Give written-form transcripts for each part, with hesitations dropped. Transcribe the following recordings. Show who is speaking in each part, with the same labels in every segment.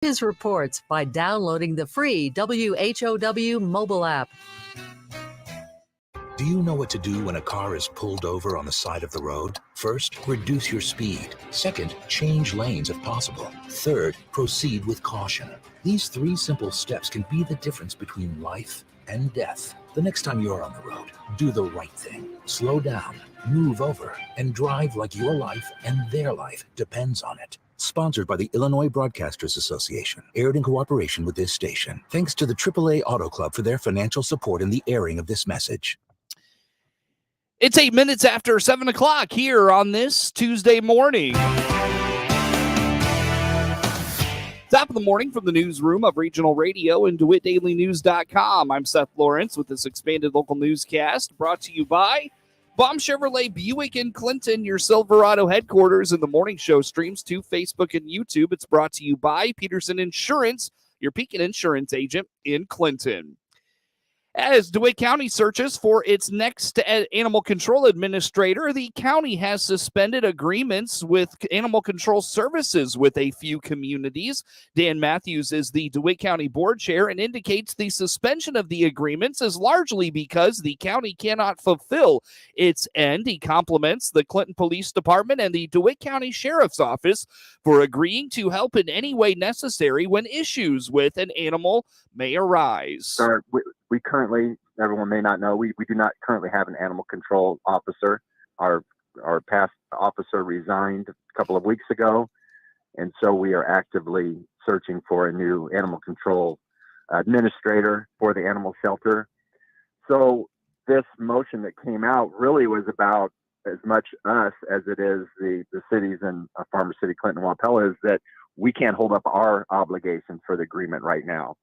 Speaker 1: his reports by downloading the free WHOW mobile app.
Speaker 2: Do you know what to do when a car is pulled over on the side of the road? First, reduce your speed. Second, change lanes if possible. Third, proceed with caution. These 3 simple steps can be the difference between life and death. The next time you're on the road, do the right thing. Slow down, move over, and drive like your life and their life depends on it. Sponsored by the Illinois Broadcasters Association. Aired in cooperation with this station. Thanks to the AAA Auto Club for their financial support in the airing of this message.
Speaker 3: It's 8 minutes after 7 o'clock here on this Tuesday morning. Top of the morning from the newsroom of Regional Radio and DeWittDailyNews.com. I'm Seth Lawrence with this expanded local newscast brought to you by Baum Chevrolet Buick in Clinton, your Silverado headquarters. And the morning show streams to Facebook and YouTube. It's brought to you by Peterson Insurance, your Pekin insurance agent in Clinton. As DeWitt County searches for its next animal control administrator, the county has suspended agreements with animal control services with a few communities. Dan Matthews is the DeWitt County board chair and indicates the suspension of the agreements is largely because the county cannot fulfill its end. He compliments the Clinton Police Department and the DeWitt County Sheriff's Office for agreeing to help in any way necessary when issues with an animal may arise.
Speaker 4: We currently, everyone may not know, we do not currently have an animal control officer. Our past officer resigned a couple of weeks ago, and so we are actively searching for a new animal control administrator for the animal shelter. So this motion that came out really was about as much us as it is the cities in Farmer City, Clinton, Waupella, is that we can't hold up our obligations for the agreement right now.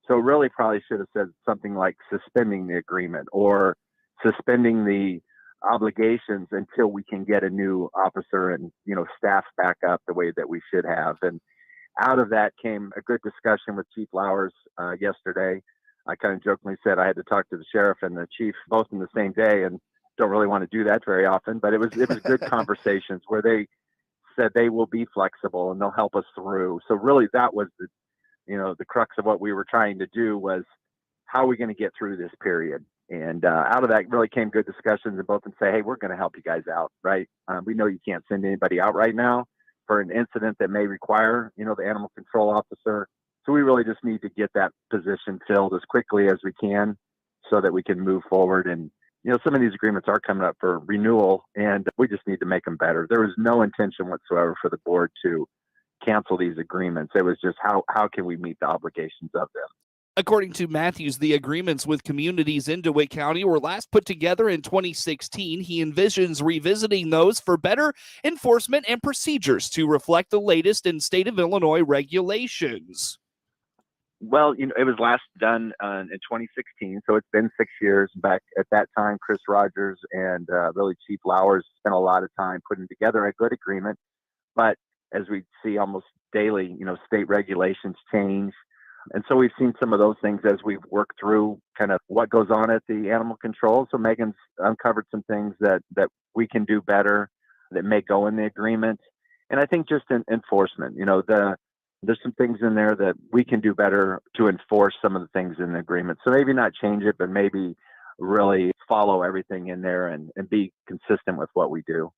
Speaker 4: So really probably should have said something like suspending the agreement or suspending the obligations until we can get a new officer and, staff back up the way that we should have. And out of that came a good discussion with Chief Lowers yesterday. I kind of jokingly said I had to talk to the sheriff and the chief both in the same day, and don't really want to do that very often, but it was good conversations where they said they will be flexible and they'll help us through. So really that was the crux of what we were trying to do was how are we going to get through this period? And out of that really came good discussions and both and say, hey, we're going to help you guys out, right? We know you can't send anybody out right now for an incident that may require, the animal control officer. So we really just need to get that position filled as quickly as we can so that we can move forward. And, some of these agreements are coming up for renewal and we just need to make them better. There was no intention whatsoever for the board to cancel these agreements. It was just how can we meet the obligations of them.
Speaker 3: According to Matthews, the agreements with communities in DeWitt County were last put together in 2016. He envisions revisiting those for better enforcement and procedures to reflect the latest in state of Illinois regulations.
Speaker 4: Well, it was last done in 2016, so it's been 6 years. Back at that time, Chris Rogers and really Chief Lowers spent a lot of time putting together a good agreement. But as we see almost daily, state regulations change. And so we've seen some of those things as we've worked through kind of what goes on at the animal control. So Megan's uncovered some things that we can do better that may go in the agreement. And I think just in enforcement, there's some things in there that we can do better to enforce some of the things in the agreement. So maybe not change it, but maybe really follow everything in there and be consistent with what we do.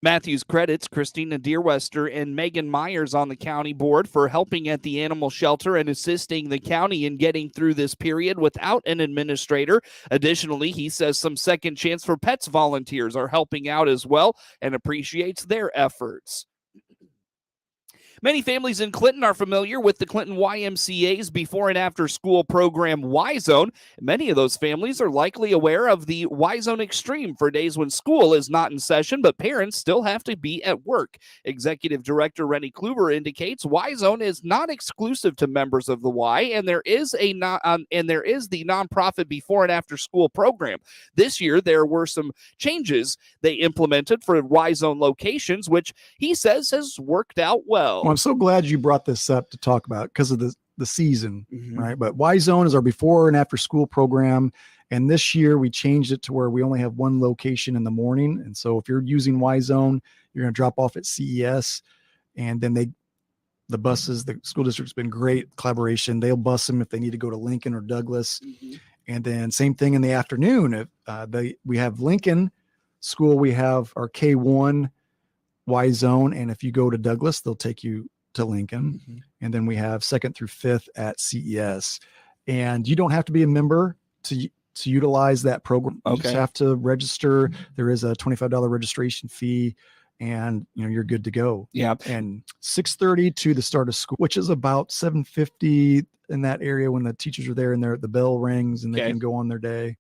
Speaker 3: Matthews credits Christina Deerwester and Megan Myers on the county board for helping at the animal shelter and assisting the county in getting through this period without an administrator. Additionally, he says some Second Chance for Pets volunteers are helping out as well and appreciates their efforts. Many families in Clinton are familiar with the Clinton YMCA's before and after school program Y-Zone. Many of those families are likely aware of the Y-Zone Extreme for days when school is not in session, but parents still have to be at work. Executive Director Rennie Kluber indicates Y-Zone is not exclusive to members of the Y, and there is the nonprofit before and after school program. This year, there were some changes they implemented for Y-Zone locations, which he says has worked out well.
Speaker 5: Well, I'm so glad you brought this up to talk about because of the season, right? But Y-Zone is our before and after school program. And this year we changed it to where we only have one location in the morning. And so if you're using Y-Zone, you're going to drop off at CES and then the buses, the school district's been great collaboration. They'll bus them if they need to go to Lincoln or Douglas. And then same thing in the afternoon. If we have Lincoln school, we have our K1 Y zone. And if you go to Douglas, they'll take you to Lincoln. And then we have 2nd through 5th at CES. And you don't have to be a member to utilize that program. You just have to register. There is a $25 registration fee, and you're good to go.
Speaker 3: Yeah.
Speaker 5: And 6:30 to the start of school, which is about 7:50 in that area when the teachers are there and the bell rings and they can go on their day.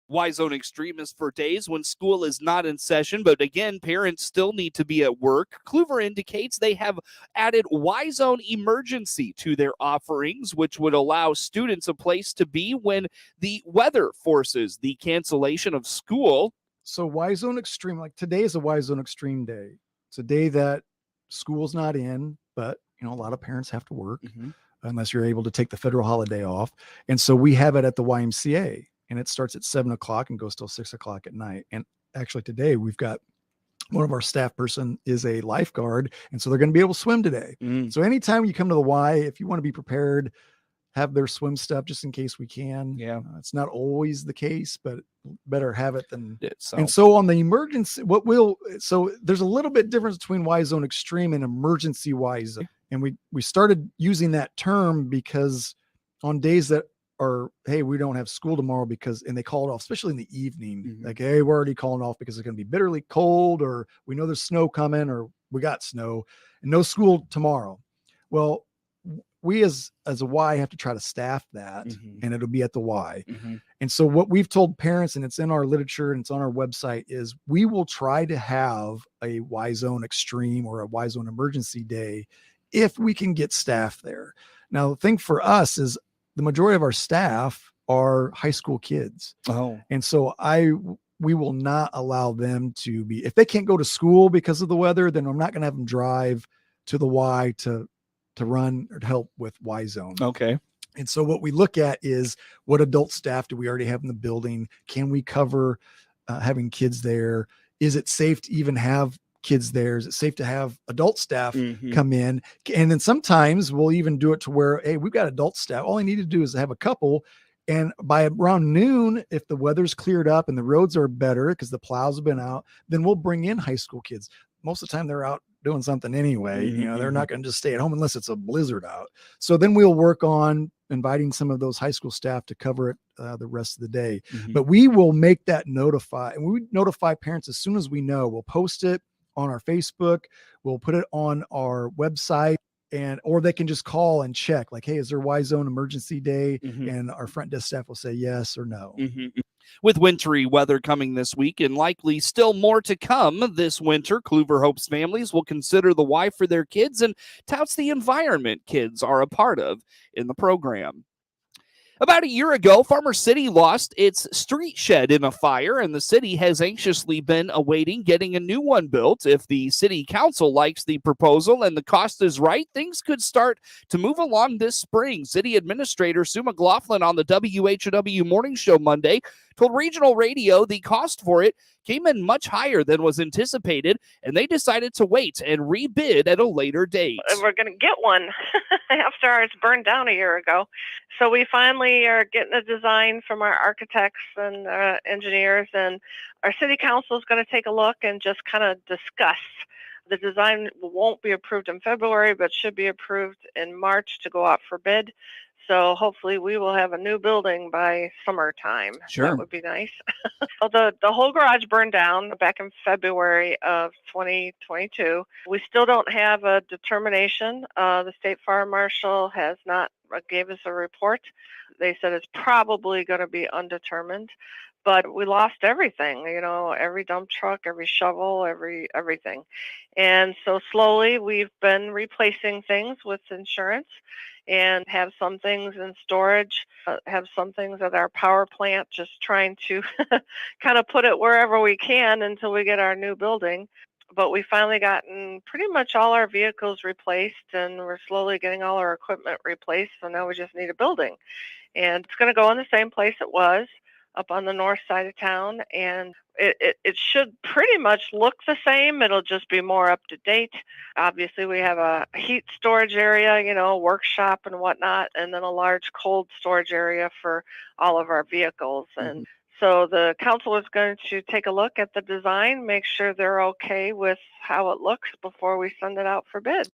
Speaker 3: Y-Zone Extreme is for days when school is not in session, but again, parents still need to be at work. Kluver indicates they have added Y-Zone Emergency to their offerings, which would allow students a place to be when the weather forces the cancellation of school.
Speaker 5: So Y-Zone Extreme, like today is a Y-Zone Extreme day. It's a day that school's not in, but a lot of parents have to work unless you're able to take the federal holiday off. And so we have it at the YMCA. And it starts at 7:00 and goes till 6:00 at night. And actually today we've got one of our staff person is a lifeguard. And so they're going to be able to swim today. So anytime you come to the Y, if you want to be prepared, have their swim stuff just in case we can.
Speaker 3: Yeah.
Speaker 5: It's not always the case, but better have it than.
Speaker 3: So.
Speaker 5: And so on the emergency, so there's a little bit difference between Y-Zone Extreme and emergency Y-Zone. And we started using that term because on days that or, hey, we don't have school tomorrow and they call it off, especially in the evening. Like, hey, we're already calling off because it's going to be bitterly cold, or we know there's snow coming, or we got snow and no school tomorrow. Well, we as a Y have to try to staff that, and it'll be at the Y. And so what we've told parents, and it's in our literature and it's on our website, is we will try to have a Y-Zone Extreme or a Y-Zone Emergency day if we can get staff there. Now, the thing for us is, the majority of our staff are high school kids. And so we will not allow them to be, if they can't go to school because of the weather, then I'm not going to have them drive to the Y to run or to help with Y-Zone. And so what we look at is, what adult staff do we already have in the building? Can we cover having kids there? Is it safe to even have kids there? Is it safe to have adult staff come in? And then sometimes we'll even do it to where, hey, we've got adult staff. All I need to do is have a couple. And by around noon, if the weather's cleared up and the roads are better because the plows have been out, then we'll bring in high school kids. Most of the time they're out doing something anyway. They're not going to just stay at home unless it's a blizzard out. So then we'll work on inviting some of those high school staff to cover it the rest of the day. But we will make that notify, and we notify parents as soon as we know. We'll post it on our Facebook, we'll put it on our website, or they can just call and check, like, hey, is there Y-Zone Emergency Day? And our front desk staff will say yes or no.
Speaker 3: With wintry weather coming this week and likely still more to come this winter, Kluver hopes families will consider the Y for their kids and touts the environment kids are a part of in the program. About a year ago, Farmer City lost its street shed in a fire, and the city has anxiously been awaiting getting a new one built. If the city council likes the proposal and the cost is right, things could start to move along this spring. City Administrator Sue McLaughlin on the WHOW Morning Show Monday told Regional Radio the cost for it came in much higher than was anticipated, and they decided to wait and rebid at a later date.
Speaker 6: We're going to get one after ours burned down a year ago. So we finally are getting a design from our architects and engineers, and our city council is going to take a look and just kind of discuss. The design won't be approved in February, but should be approved in March to go out for bid. So hopefully we will have a new building by summertime.
Speaker 3: Sure.
Speaker 6: That would be nice. The whole garage burned down back in February of 2022. We still don't have a determination. The state fire marshal has not gave us a report. They said it's probably going to be undetermined. But we lost everything, every dump truck, every shovel, everything. And so slowly we've been replacing things with insurance and have some things in storage, have some things at our power plant, just trying to kind of put it wherever we can until we get our new building. But we finally gotten pretty much all our vehicles replaced, and we're slowly getting all our equipment replaced. So now we just need a building. And it's going to go in the same place it was. up on the north side of town, and it should pretty much look the same. It'll just be more up to date. Obviously, we have a heat storage area, workshop and whatnot, and then a large cold storage area for all of our vehicles. And so the council is going to take a look at the design, make sure they're okay with how it looks before we send it out for bid.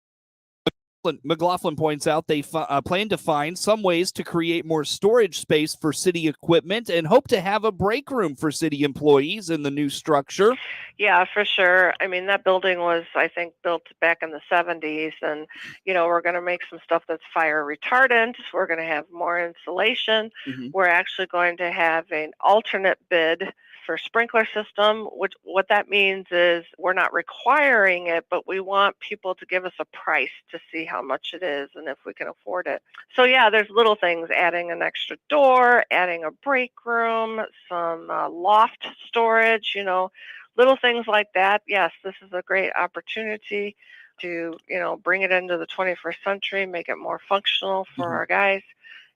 Speaker 3: McLaughlin points out they plan to find some ways to create more storage space for city equipment and hope to have a break room for city employees in the new structure.
Speaker 6: Yeah, for sure. I mean, that building was, I think, built back in the 70s, and, we're going to make some stuff that's fire retardant. We're going to have more insulation. We're actually going to have an alternate bid for sprinkler system, which what that means is we're not requiring it, but we want people to give us a price to see how much it is and if we can afford it. So yeah, there's little things, adding an extra door, adding a break room, some loft storage, little things like that. Yes, this is a great opportunity to, bring it into the 21st century, make it more functional for our guys.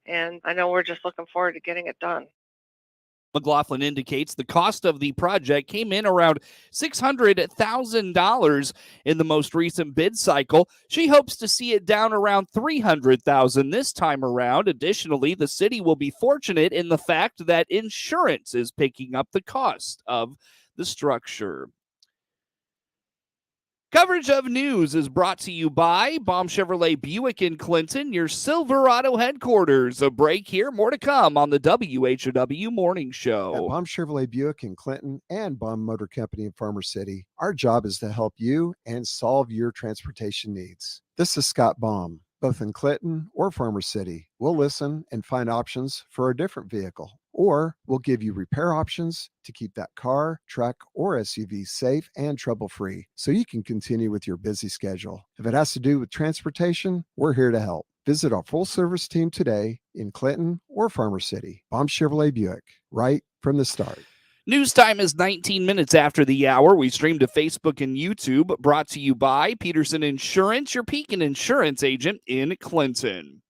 Speaker 6: And I know we're just looking forward to getting it done.
Speaker 3: McLaughlin indicates the cost of the project came in around $600,000 in the most recent bid cycle. She hopes to see it down around $300,000 this time around. Additionally, the city will be fortunate in the fact that insurance is picking up the cost of the structure. Coverage of news is brought to you by Baum Chevrolet Buick in Clinton, your Silverado headquarters. A break here, more to come on the WHOW Morning Show.
Speaker 7: At Baum Chevrolet Buick in Clinton and Baum Motor Company in Farmer City, our job is to help you and solve your transportation needs. This is Scott Baum. Both in Clinton or Farmer City, we'll listen and find options for a different vehicle, or we'll give you repair options to keep that car, truck, or SUV safe and trouble-free so you can continue with your busy schedule. If it has to do with transportation, we're here to help. Visit our full-service team today in Clinton or Farmer City. Baum Chevrolet Buick, right from the start.
Speaker 3: News time is 19 minutes after the hour. We stream to Facebook and YouTube, brought to you by Peterson Insurance, your Pekin insurance agent in Clinton.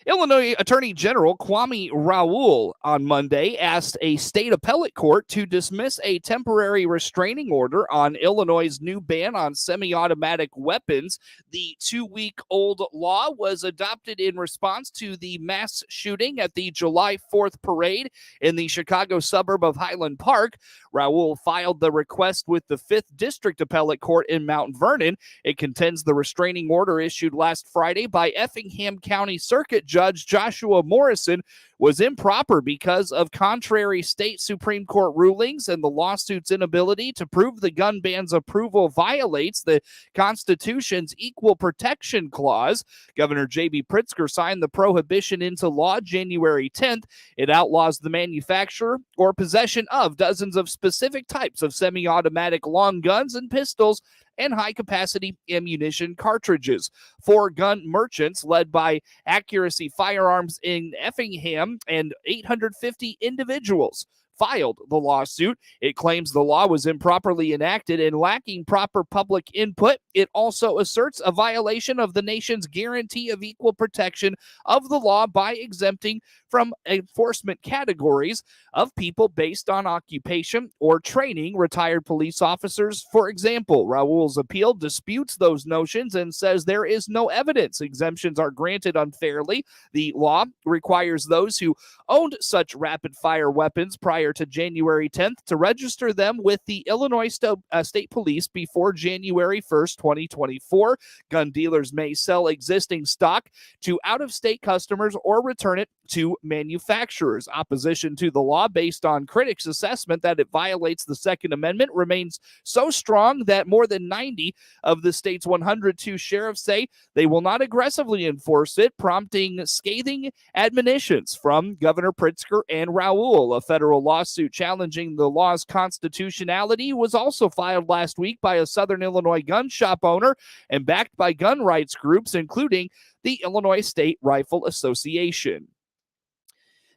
Speaker 3: Illinois Attorney General Kwame Rantoul on Monday asked a state appellate court to dismiss a temporary restraining order on Illinois' new ban on semi-automatic weapons. The 2-week-old law was adopted in response to the mass shooting at the July 4th parade in the Chicago suburb of Highland Park. Rantoul filed the request with the 5th District Appellate Court in Mount Vernon. It contends the restraining order issued last Friday by Effingham County Circuit Judge Joshua Morrison was improper because of contrary state Supreme Court rulings, and the lawsuit's inability to prove the gun ban's approval violates the Constitution's Equal Protection Clause. Governor J.B. Pritzker signed the prohibition into law January 10th. It outlaws the manufacture or possession of dozens of specific types of semi-automatic long guns and pistols and high-capacity ammunition cartridges. 4 gun merchants, led by Accuracy Firearms in Effingham, and 850 individuals filed the lawsuit. It claims the law was improperly enacted and lacking proper public input. It also asserts a violation of the nation's guarantee of equal protection of the law by exempting from enforcement categories of people based on occupation or training retired police officers. For example, Rantoul's appeal disputes those notions and says there is no evidence exemptions are granted unfairly. The law requires those who owned such rapid-fire weapons prior to January 10th to register them with the Illinois State Police before January 1st, 2024. Gun dealers may sell existing stock to out-of-state customers or return it to manufacturers. Opposition to the law, based on critics' assessment that it violates the Second Amendment, remains so strong that more than 90 of the state's 102 sheriffs say they will not aggressively enforce it, prompting scathing admonitions from Governor Pritzker and Rantoul. A federal lawsuit challenging the law's constitutionality was also filed last week by a Southern Illinois gun shop owner and backed by gun rights groups, including the Illinois State Rifle Association.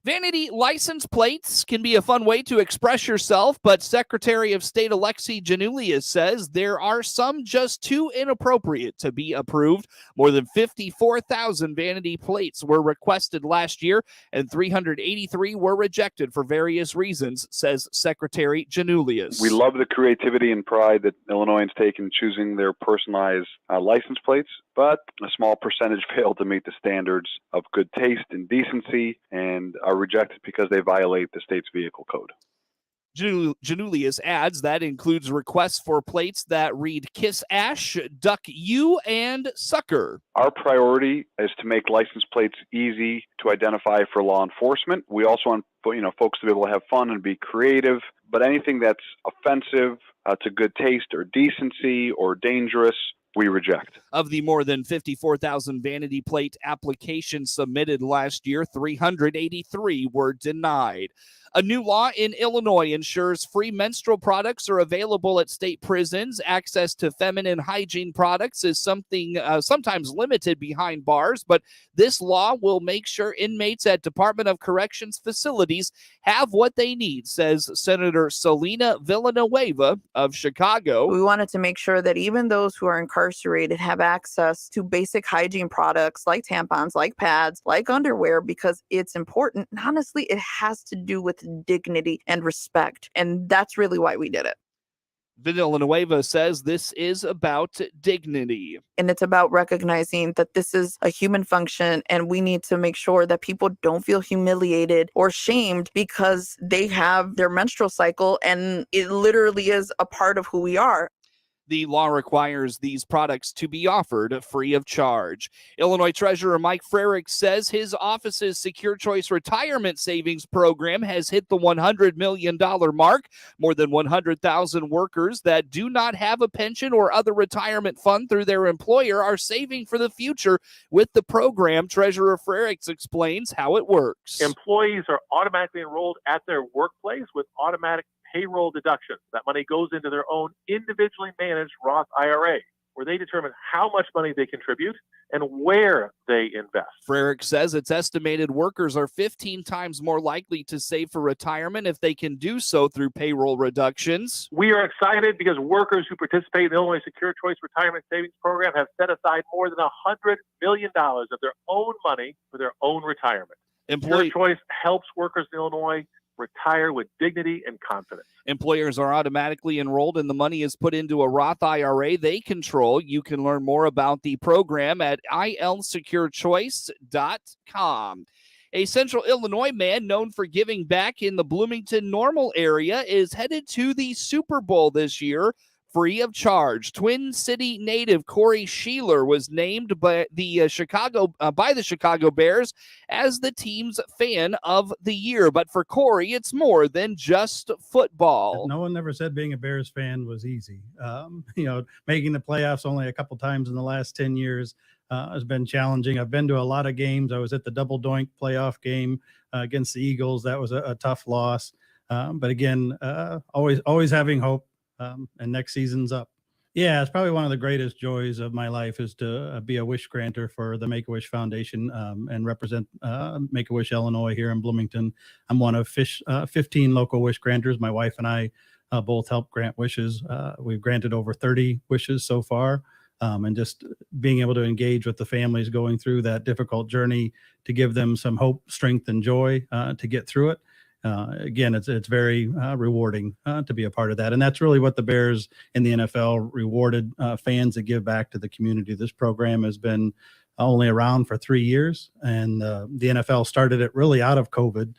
Speaker 3: Vanity license plates can be a fun way to express yourself, but Secretary of State Alexi Janulius says there are some just too inappropriate to be approved. More than 54,000 vanity plates were requested last year, and 383 were rejected for various reasons, says Secretary Janulius.
Speaker 8: We love the creativity and pride that Illinoisans take in choosing their personalized license plates, but a small percentage fail to meet the standards of good taste and decency and are rejected because they violate the state's vehicle code.
Speaker 3: Janulius adds that includes requests for plates that read Kiss Ash, Duck You, and Sucker.
Speaker 8: Our priority is to make license plates easy to identify for law enforcement. We also want folks to be able to have fun and be creative, but anything that's offensive to good taste or decency or dangerous, we reject.
Speaker 3: Of the more than 54,000 vanity plate applications submitted last year, 383 were denied. A new law in Illinois ensures free menstrual products are available at state prisons. Access to feminine hygiene products is something sometimes limited behind bars, but this law will make sure inmates at Department of Corrections facilities have what they need, says Senator Selena Villanueva of Chicago.
Speaker 9: We wanted to make sure that even those who are incarcerated have access to basic hygiene products like tampons, like pads, like underwear, because it's important. And honestly, it has to do with dignity and respect. And that's really why we did it.
Speaker 3: Villanueva says this is about dignity.
Speaker 9: And it's about recognizing that this is a human function, and we need to make sure that people don't feel humiliated or shamed because they have their menstrual cycle, and it literally is a part of who we are.
Speaker 3: The law requires these products to be offered free of charge. Illinois Treasurer Mike Frerick says his office's Secure Choice Retirement Savings Program has hit the $100 million mark. More than 100,000 workers that do not have a pension or other retirement fund through their employer are saving for the future with the program. Treasurer Frerick explains how it works.
Speaker 10: Employees are automatically enrolled at their workplace with automatic payroll deductions. That money goes into their own individually managed Roth IRA, where they determine how much money they contribute and where they invest.
Speaker 3: Frerick says it's estimated workers are 15 times more likely to save for retirement if they can do so through payroll reductions.
Speaker 10: We are excited because workers who participate in the Illinois Secure Choice Retirement Savings Program have set aside more than $100 million of their own money for their own retirement. Secure Choice helps workers in Illinois retire with dignity and confidence.
Speaker 3: Employers are automatically enrolled and the money is put into a Roth IRA they control. You can learn more about the program at ilsecurechoice.com. A Central Illinois man known for giving back in the Bloomington Normal area is headed to the Super Bowl this year free of charge. Twin City native Corey Sheeler was named by the Chicago Bears as the team's fan of the year. But for Corey, it's more than just football.
Speaker 11: No one ever said being a Bears fan was easy. Making the playoffs only a couple times in the last 10 years has been challenging. I've been to a lot of games. I was at the double doink playoff game against the Eagles. That was a tough loss. But again, always having hope. And next season's up. Yeah, it's probably one of the greatest joys of my life is to be a wish granter for the Make-A-Wish Foundation and represent Make-A-Wish Illinois here in Bloomington. I'm one of 15 local wish granters. My wife and I both help grant wishes. We've granted over 30 wishes so far. And just being able to engage with the families going through that difficult journey to give them some hope, strength, and joy to get through it. Again, it's very rewarding to be a part of that. And that's really what the Bears in the NFL rewarded fans that give back to the community. This program has been only around for 3 years, and the NFL started it really out of COVID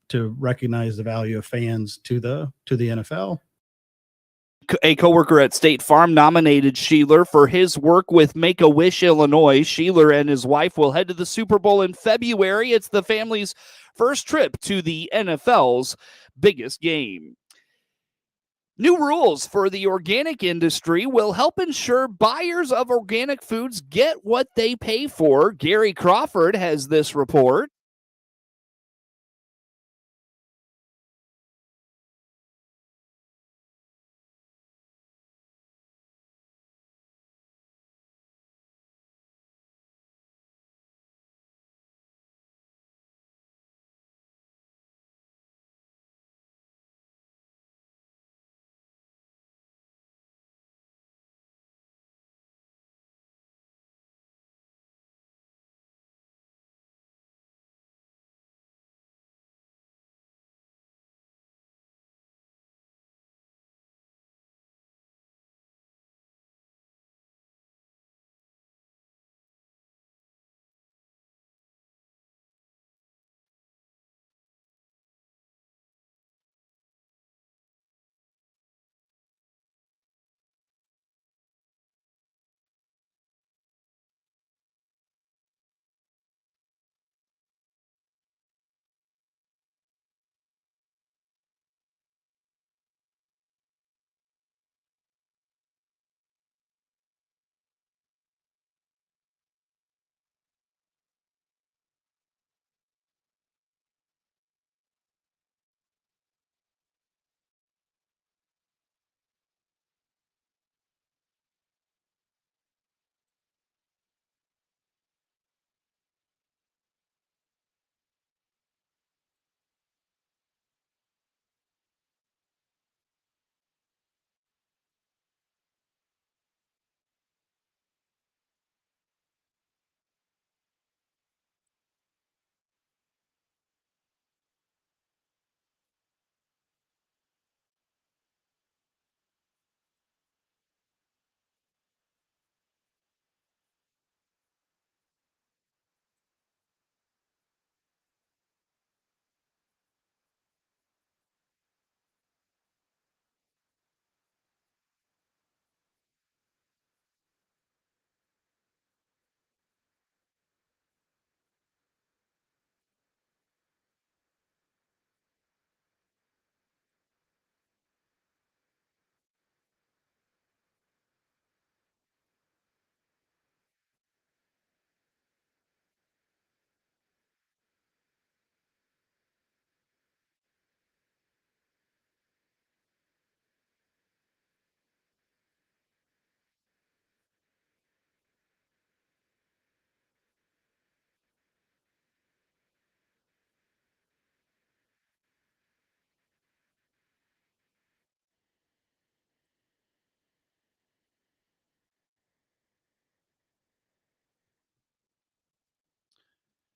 Speaker 11: to recognize the value of fans to the NFL.
Speaker 3: A coworker at State Farm nominated Sheeler for his work with Make-A-Wish Illinois. Sheeler and his wife will head to the Super Bowl in February. It's the family's first trip to the NFL's biggest game. New rules for the organic industry will help ensure buyers of organic foods get what they pay for. Gary Crawford has this report.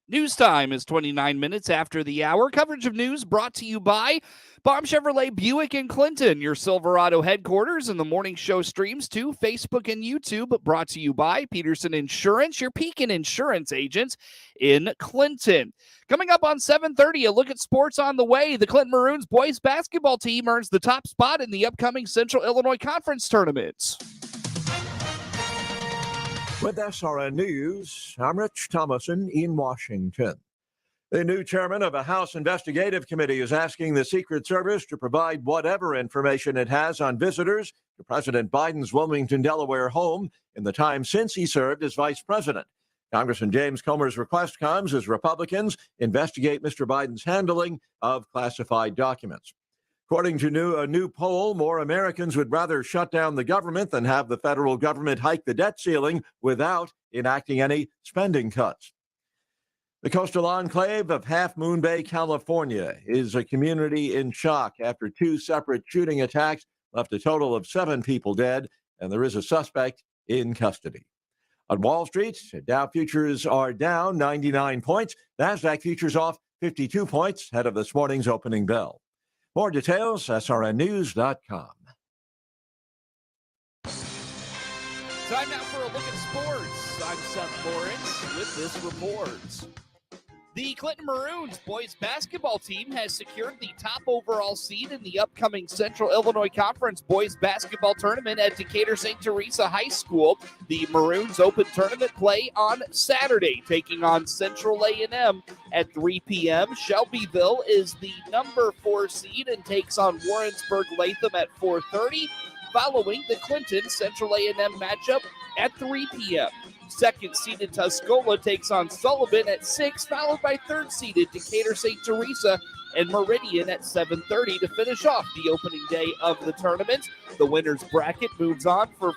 Speaker 3: News time is 29 minutes after the hour. Coverage of news brought to you by Baum Chevrolet Buick in Clinton, your Silverado headquarters, and the morning show streams to Facebook and YouTube. Brought to you by Peterson Insurance, your Pekin Insurance agents in Clinton. Coming up on 7:30, a look at sports on the way. The Clinton Maroons boys basketball team earns the top spot in the upcoming Central Illinois Conference tournament.
Speaker 12: With SRN News, I'm Rich Thomason in Washington. The new chairman of a House investigative committee is asking the Secret Service to provide whatever information it has on visitors to President Biden's Wilmington, Delaware home in the time since he served as vice president. Congressman James Comer's request comes as Republicans investigate Mr. Biden's handling of classified documents. According to a new poll, more Americans would rather shut down the government than have the federal government hike the debt ceiling without enacting any spending cuts. The coastal enclave of Half Moon Bay, California, is a community in shock after two separate shooting attacks left a total of 7 people dead, and there is a suspect in custody. On Wall Street, Dow futures are down 99 points. NASDAQ futures off 52 points ahead of this morning's opening bell. More details, srnnews.com.
Speaker 3: Time now for a look at sports. I'm Seth Lawrence with this report. The Clinton Maroons boys basketball team has secured the top overall seed in the upcoming Central Illinois Conference boys basketball tournament at Decatur St. Teresa High School. The Maroons open tournament play on Saturday, taking on Central A&M at 3 p.m. Shelbyville is the number 4 seed and takes on Warrensburg Latham at 4:30, following the Clinton Central A&M matchup at 3 p.m. Second-seeded Tuscola takes on Sullivan at 6, followed by third-seeded Decatur St. Teresa and Meridian at 7:30 to finish off the opening day of the tournament. The winners bracket moves on for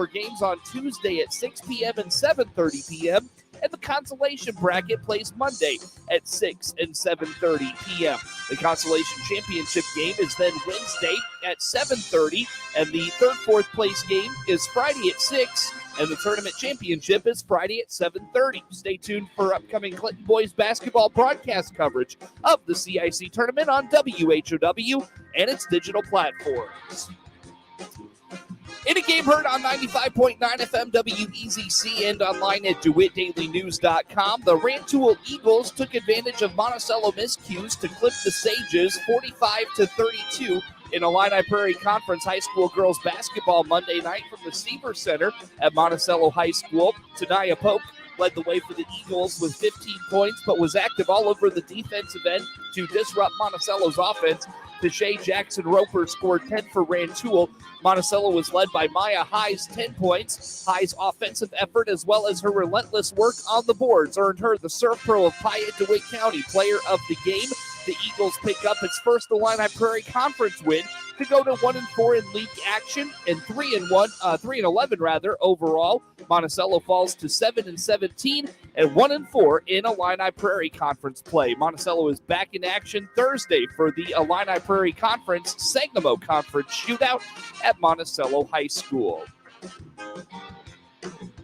Speaker 3: games on Tuesday at 6 p.m. and 7:30 p.m., and the consolation bracket plays Monday at 6 and 7:30 p.m. The consolation championship game is then Wednesday at 7:30, and the third, fourth place game is Friday at 6, and the tournament championship is Friday at 7:30. Stay tuned for upcoming Clinton boys basketball broadcast coverage of the CIC tournament on WHOW and its digital platforms. In a game heard on 95.9 FM WEZC and online at DeWittDailyNews.com, the Rantoul Eagles took advantage of Monticello miscues to clip the Sages 45-32 in Illini Prairie Conference High School girls basketball Monday night from the Seaver Center at Monticello High School. Tanaya Pope led the way for the Eagles with 15 points, but was active all over the defensive end to disrupt Monticello's offense. Deshae Jackson-Roper scored 10 for Rantoul. Monticello was led by Maya High's 10 points. High's offensive effort, as well as her relentless work on the boards, earned her the Surf Pro of Piatt DeWitt County Player of the Game. The Eagles pick up its first Illini Prairie Conference win to go to 1-4 in league action and 3-11 overall. Monticello falls to 7-17 and 1-4 in Illini Prairie Conference play. Monticello is back in action Thursday for the Illini Prairie Conference Sangamo Conference shootout at Monticello High School.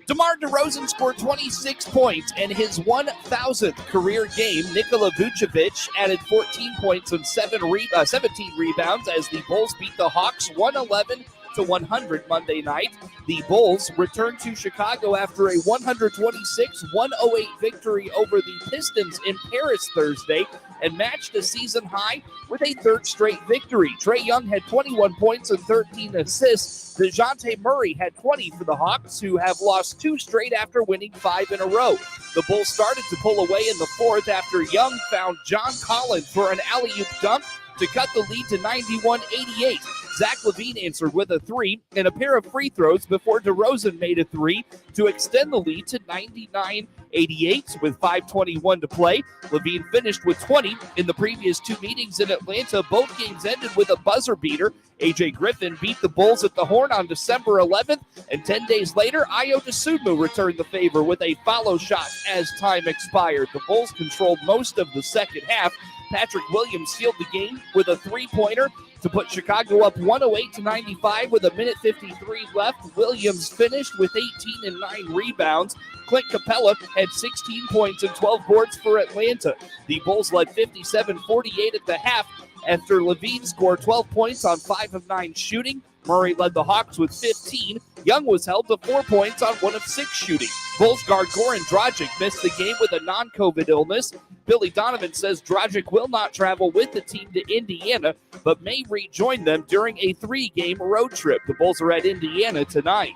Speaker 3: DeMar DeRozan scored 26 points in his 1,000th career game. Nikola Vucevic added 14 points and 17 rebounds as the Bulls beat the Hawks 111-100 Monday night. The Bulls returned to Chicago after a 126-108 victory over the Pistons in Paris Thursday and matched a season high with a third straight victory. Trae Young had 21 points and 13 assists. DeJounte Murray had 20 for the Hawks, who have lost 2 straight after winning 5 in a row. The Bulls started to pull away in the fourth after Young found John Collins for an alley-oop dunk to cut the lead to 91-88. Zach LaVine answered with a 3 and a pair of free throws before DeRozan made a 3 to extend the lead to 99-88 with 5:21 to play. LaVine finished with 20. In the previous 2 meetings in Atlanta, both games ended with a buzzer beater. A.J. Griffin beat the Bulls at the Horn on December 11th, and 10 days later, Ayo Dosunmu returned the favor with a follow shot as time expired. The Bulls controlled most of the second half, Patrick Williams sealed the game with a three-pointer to put Chicago up 108-95 with 1:53 left. Williams finished with 18 and 9 rebounds. Clint Capella had 16 points and 12 boards for Atlanta. The Bulls led 57-48 at the half after Levine scored 12 points on 5 of 9 shooting. Murray led the Hawks with 15. Young was held to 4 points on 1 of 6 shooting. Bulls guard Goran Dragic missed the game with a non-COVID illness. Billy Donovan says Dragic will not travel with the team to Indiana, but may rejoin them during a 3-game road trip. The Bulls are at Indiana tonight.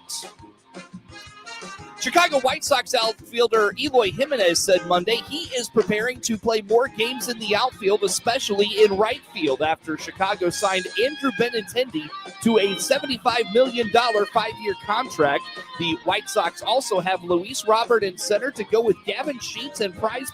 Speaker 3: Chicago White Sox outfielder Eloy Jimenez said Monday he is preparing to play more games in the outfield, especially in right field, after Chicago signed Andrew Benintendi to a $75 million 5-year contract. The White Sox also have Luis Robert in center to go with Gavin Sheets and prize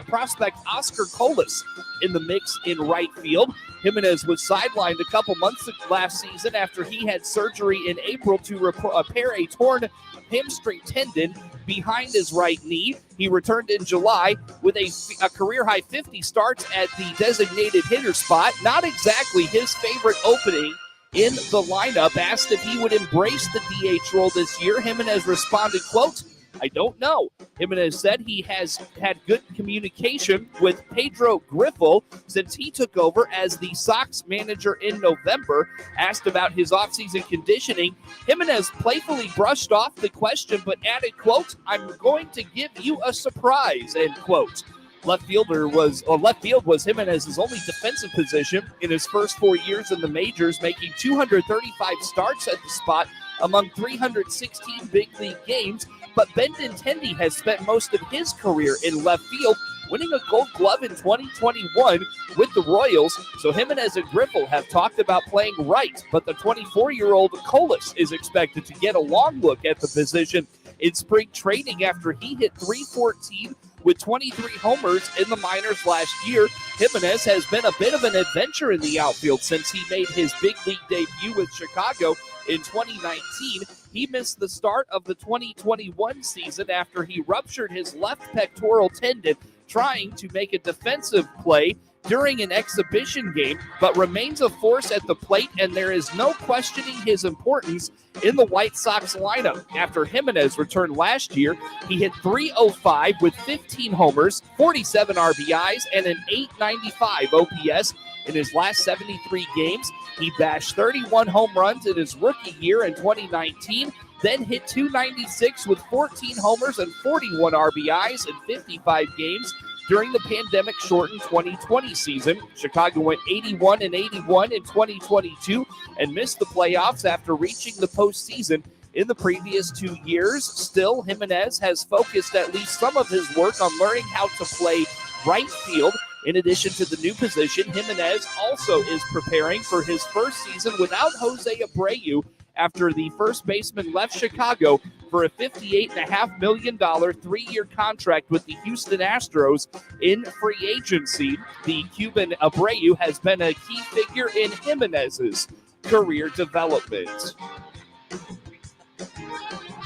Speaker 3: prospect Oscar Colas in the mix in right field. Jimenez was sidelined a couple months last season after he had surgery in April to repair a torn hamstring tendon behind his right knee. He returned in July with a career-high 50 starts at the designated hitter spot. Not exactly his favorite opening in the lineup. Asked if he would embrace the DH role this year, Jimenez responded, quote, "I don't know." Jimenez said he has had good communication with Pedro Griffel since he took over as the Sox manager in November. Asked about his offseason conditioning, Jimenez playfully brushed off the question but added, quote, "I'm going to give you a surprise," end quote. Left field was Jimenez's only defensive position in his first 4 years in the majors, making 235 starts at the spot among 316 big league games. But Benintendi has spent most of his career in left field, winning a Gold Glove in 2021 with the Royals. So Jimenez and Griffel have talked about playing right, but the 24-year-old Colas is expected to get a long look at the position in spring training after he hit .314 with 23 homers in the minors last year. Jimenez has been a bit of an adventure in the outfield since he made his big league debut with Chicago in 2019. He missed the start of the 2021 season after he ruptured his left pectoral tendon trying to make a defensive play during an exhibition game, but remains a force at the plate, and there is no questioning his importance in the White Sox lineup. After Jimenez returned last year, he hit .305 with 15 homers, 47 RBIs, and an .895 OPS in his last 73 games. He bashed 31 home runs in his rookie year in 2019, then hit .296 with 14 homers and 41 RBIs in 55 games during the pandemic-shortened 2020 season. Chicago went 81-81 in 2022 and missed the playoffs after reaching the postseason in the previous 2 years. Still, Jimenez has focused at least some of his work on learning how to play right field. In addition to the new position, Jimenez also is preparing for his first season without Jose Abreu after the first baseman left Chicago for a $58.5 million 3-year contract with the Houston Astros in free agency. The Cuban Abreu has been a key figure in Jimenez's career development.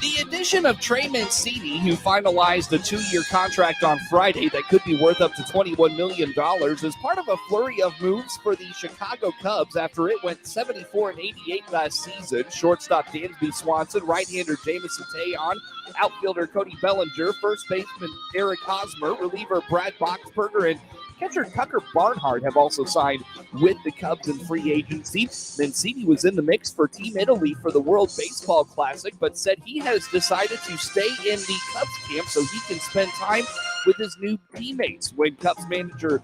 Speaker 3: The addition of Trey Mancini, who finalized a 2-year contract on Friday that could be worth up to $21 million, is part of a flurry of moves for the Chicago Cubs after it went 74-88 last season. Shortstop Dansby Swanson, right-hander Jameson Taillon, outfielder Cody Bellinger, first baseman Eric Hosmer, reliever Brad Boxberger, and catcher Tucker Barnhart have also signed with the Cubs in free agency. Mancini was in the mix for Team Italy for the World Baseball Classic, but said he has decided to stay in the Cubs camp so he can spend time with his new teammates. When Cubs manager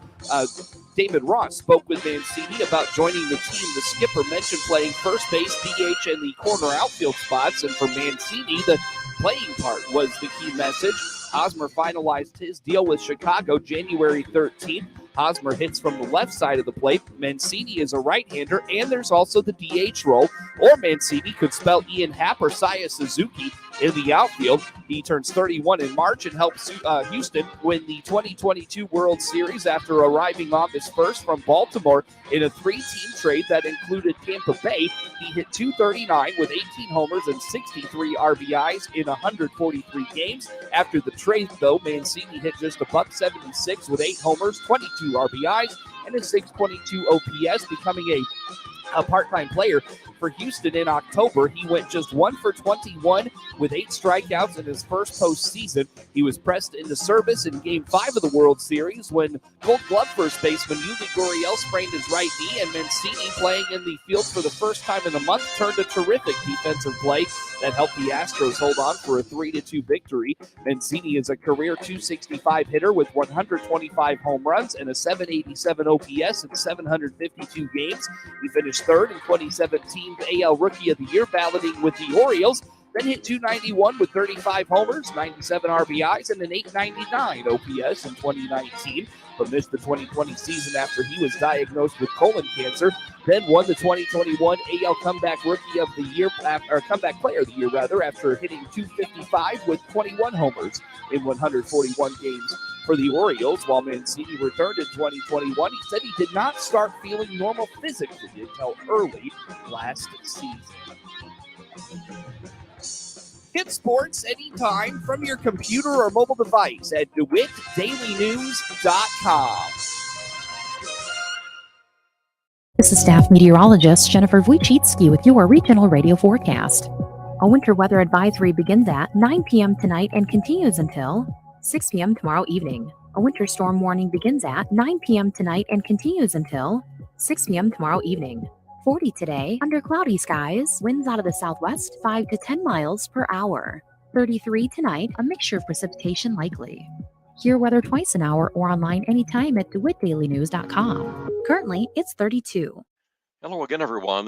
Speaker 3: David Ross spoke with Mancini about joining the team, the skipper mentioned playing first base, DH, and the corner outfield spots, and for Mancini, the playing part was the key message. Hosmer finalized his deal with Chicago January 13th. Hosmer hits from the left side of the plate. Mancini is a right-hander, and there's also the DH role. Or Mancini could spell Ian Happ or Saya Suzuki in the outfield. He turns 31 in March and helps Houston win the 2022 World Series after arriving August 1st from Baltimore in a 3-team trade that included Tampa Bay. He hit .239 with 18 homers and 63 RBIs in 143 games. After the trade, though, Mancini hit just a .176 with 8 homers, 22 RBIs, and a .622 OPS, becoming a part-time player for Houston in October. He went just 1 for 21 with 8 strikeouts in his first postseason. He was pressed into service in Game 5 of the World Series when Gold Glove first baseman Yuli Gurriel sprained his right knee, and Mancini, playing in the field for the first time in a month, turned a terrific defensive play that helped the Astros hold on for a 3-2 victory. Mancini is a career .265 hitter with 125 home runs and a .787 OPS in 752 games. He finished third in 2017's AL Rookie of the Year, balloting with the Orioles, then hit .291 with 35 homers, 97 RBIs, and an .899 OPS in 2019. But missed the 2020 season after he was diagnosed with colon cancer, then won the 2021 AL Comeback Rookie of the Year, or Comeback Player of the Year, rather, after hitting .255 with 21 homers in 141 games for the Orioles. While Mancini returned in 2021, he said he did not start feeling normal physically until early last season. Get sports anytime from your computer or mobile device at DeWittDailyNews.com.
Speaker 13: This is staff meteorologist Jennifer Wojcicki with your regional radio forecast. A winter weather advisory begins at 9 p.m. tonight and continues until 6 p.m. tomorrow evening. A winter storm warning begins at 9 p.m. tonight and continues until 6 p.m. tomorrow evening. 40 today, under cloudy skies, winds out of the southwest 5 to 10 miles per hour. 33 tonight, a mixture of precipitation likely. Hear weather twice an hour or online anytime at DeWittDailyNews.com. Currently, it's 32.
Speaker 14: Hello again, everyone.